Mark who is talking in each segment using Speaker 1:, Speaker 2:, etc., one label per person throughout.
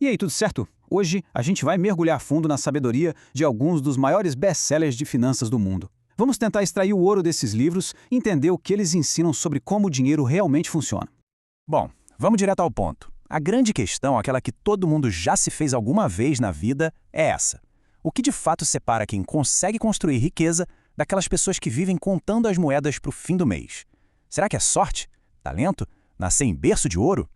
Speaker 1: E aí, tudo certo? Hoje a gente vai mergulhar fundo na sabedoria de alguns dos maiores best-sellers de finanças do mundo. Vamos tentar extrair o ouro desses livros e entender o que eles ensinam sobre como o dinheiro realmente funciona.
Speaker 2: Bom, vamos direto ao ponto. A grande questão, aquela que todo mundo já se fez alguma vez na vida, é essa. O que de fato separa quem consegue construir riqueza daquelas pessoas que vivem contando as moedas para o fim do mês? Será que é sorte? Talento? Nascer em berço de ouro?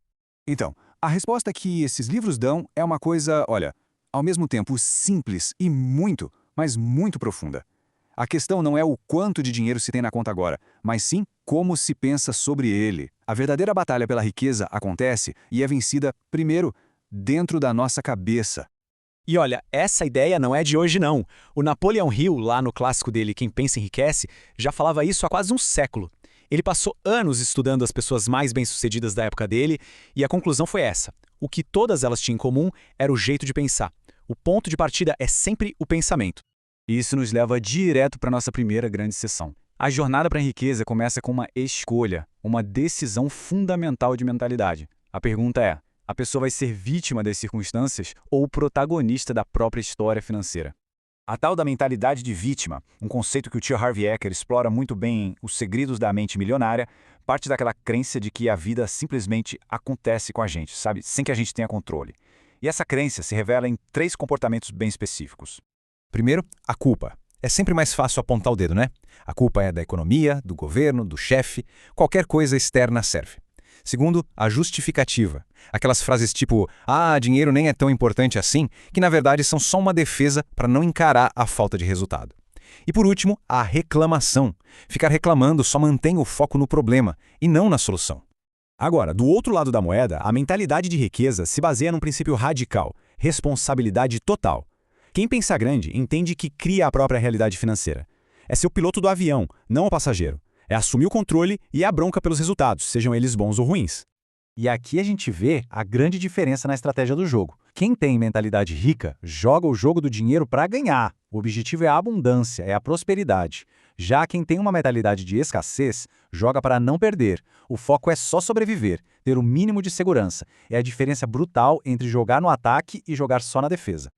Speaker 3: Então, a resposta que esses livros dão é uma coisa, olha, ao mesmo tempo simples e muito, mas muito profunda. A questão não é o quanto de dinheiro se tem na conta agora, mas sim como se pensa sobre ele. A verdadeira batalha pela riqueza acontece e é vencida, primeiro, dentro da nossa cabeça.
Speaker 4: E olha, essa ideia não é de hoje não. O Napoleão Hill, lá no clássico dele Quem Pensa Enriquece, já falava isso há quase um século. Ele passou anos estudando as pessoas mais bem-sucedidas da época dele e a conclusão foi essa. O que todas elas tinham em comum era o jeito de pensar. O ponto de partida é sempre o pensamento.
Speaker 3: Isso nos leva direto para a nossa primeira grande sessão. A jornada para a riqueza começa com uma escolha, uma decisão fundamental de mentalidade. A pergunta é, a pessoa vai ser vítima das circunstâncias ou protagonista da própria história financeira? A tal da mentalidade de vítima, um conceito que o T. Harv Eker explora muito bem em Os Segredos da Mente Milionária, parte daquela crença de que a vida simplesmente acontece com a gente, sabe? Sem que a gente tenha controle. E essa crença se revela em 3 comportamentos bem específicos.
Speaker 2: Primeiro, a culpa. É sempre mais fácil apontar o dedo, né? A culpa é da economia, do governo, do chefe, qualquer coisa externa serve. Segundo, a justificativa. Aquelas frases tipo, dinheiro nem é tão importante assim, que na verdade são só uma defesa para não encarar a falta de resultado. E por último, a reclamação. Ficar reclamando só mantém o foco no problema e não na solução.
Speaker 4: Agora, do outro lado da moeda, a mentalidade de riqueza se baseia num princípio radical, responsabilidade total. Quem pensa grande entende que cria a própria realidade financeira. É ser o piloto do avião, não o passageiro. É assumir o controle e a bronca pelos resultados, sejam eles bons ou ruins.
Speaker 5: E aqui a gente vê a grande diferença na estratégia do jogo. Quem tem mentalidade rica joga o jogo do dinheiro para ganhar. O objetivo é a abundância, é a prosperidade. Já quem tem uma mentalidade de escassez joga para não perder. O foco é só sobreviver, ter o mínimo de segurança. É a diferença brutal entre jogar no ataque e jogar só na defesa.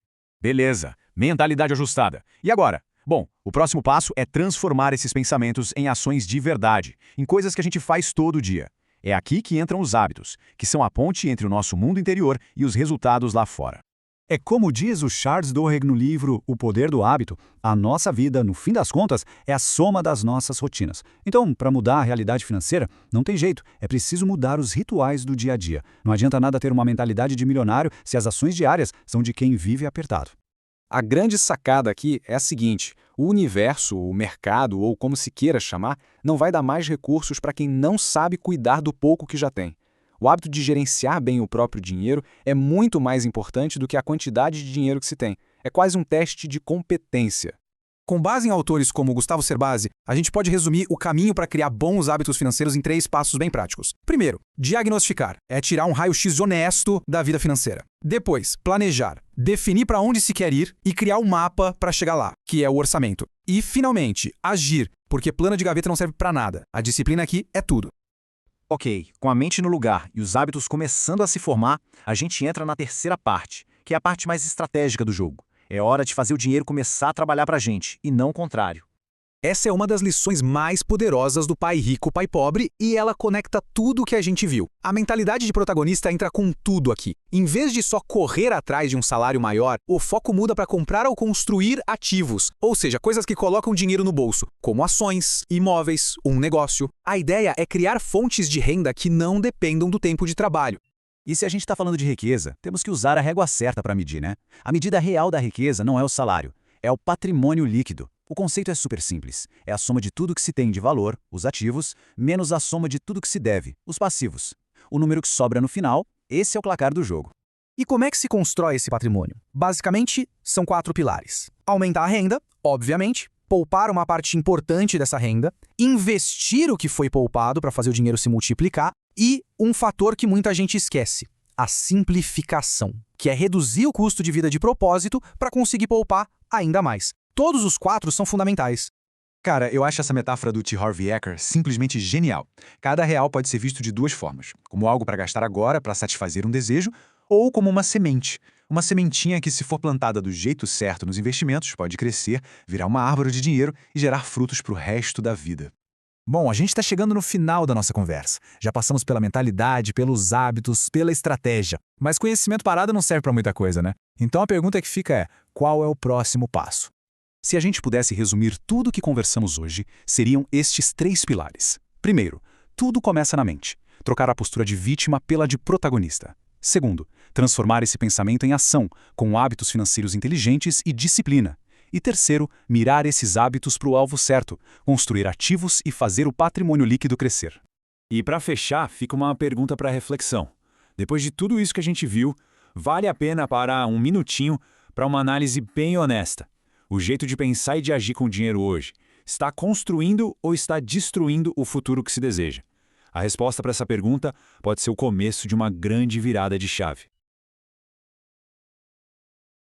Speaker 2: Beleza, mentalidade ajustada. E agora? Bom, o próximo passo é transformar esses pensamentos em ações de verdade, em coisas que a gente faz todo dia. É aqui que entram os hábitos, que são a ponte entre o nosso mundo interior e os resultados lá fora.
Speaker 3: É como diz o Charles Duhigg no livro O Poder do Hábito, a nossa vida, no fim das contas, é a soma das nossas rotinas. Então, para mudar a realidade financeira, não tem jeito, é preciso mudar os rituais do dia a dia. Não adianta nada ter uma mentalidade de milionário se as ações diárias são de quem vive apertado.
Speaker 1: A grande sacada aqui é a seguinte: o universo, o mercado ou como se queira chamar, não vai dar mais recursos para quem não sabe cuidar do pouco que já tem. O hábito de gerenciar bem o próprio dinheiro é muito mais importante do que a quantidade de dinheiro que se tem. É quase um teste de competência. Com base em autores como Gustavo Cerbasi, a gente pode resumir o caminho para criar bons hábitos financeiros em 3 passos bem práticos. Primeiro, diagnosticar. É tirar um raio-x honesto da vida financeira. Depois, planejar. Definir para onde se quer ir e criar um mapa para chegar lá, que é o orçamento. E, finalmente, agir, porque plano de gaveta não serve para nada. A disciplina aqui é tudo.
Speaker 2: Ok, com a mente no lugar e os hábitos começando a se formar, a gente entra na terceira parte, que é a parte mais estratégica do jogo. É hora de fazer o dinheiro começar a trabalhar pra gente, e não o contrário.
Speaker 1: Essa é uma das lições mais poderosas do Pai Rico, Pai Pobre, e ela conecta tudo o que a gente viu. A mentalidade de protagonista entra com tudo aqui. Em vez de só correr atrás de um salário maior, o foco muda para comprar ou construir ativos, ou seja, coisas que colocam dinheiro no bolso, como ações, imóveis, um negócio. A ideia é criar fontes de renda que não dependam do tempo de trabalho.
Speaker 2: E se a gente está falando de riqueza, temos que usar a régua certa para medir, né? A medida real da riqueza não é o salário, é o patrimônio líquido. O conceito é super simples. É a soma de tudo que se tem de valor, os ativos, menos a soma de tudo que se deve, os passivos. O número que sobra no final, esse é o placar do jogo.
Speaker 1: E como é que se constrói esse patrimônio? Basicamente, são 4 pilares. Aumentar a renda, obviamente, poupar uma parte importante dessa renda, investir o que foi poupado para fazer o dinheiro se multiplicar e um fator que muita gente esquece, a simplificação, que é reduzir o custo de vida de propósito para conseguir poupar ainda mais. Todos os 4 são fundamentais.
Speaker 3: Cara, eu acho essa metáfora do T. Harv Eker simplesmente genial. Cada real pode ser visto de 2 formas, como algo para gastar agora para satisfazer um desejo,
Speaker 2: ou como uma semente. Uma sementinha que, se for plantada do jeito certo nos investimentos, pode crescer, virar uma árvore de dinheiro e gerar frutos para o resto da vida. Bom, a gente está chegando no final da nossa conversa. Já passamos pela mentalidade, pelos hábitos, pela estratégia. Mas conhecimento parado não serve para muita coisa, né? Então a pergunta que fica é: qual é o próximo passo?
Speaker 1: Se a gente pudesse resumir tudo o que conversamos hoje, seriam estes 3 pilares. Primeiro, tudo começa na mente. Trocar a postura de vítima pela de protagonista. Segundo, transformar esse pensamento em ação, com hábitos financeiros inteligentes e disciplina. E terceiro, mirar esses hábitos para o alvo certo, construir ativos e fazer o patrimônio líquido crescer.
Speaker 3: E para fechar, fica uma pergunta para reflexão. Depois de tudo isso que a gente viu, vale a pena parar um minutinho para uma análise bem honesta. O jeito de pensar e de agir com o dinheiro hoje está construindo ou está destruindo o futuro que se deseja? A resposta para essa pergunta pode ser o começo de uma grande virada de chave.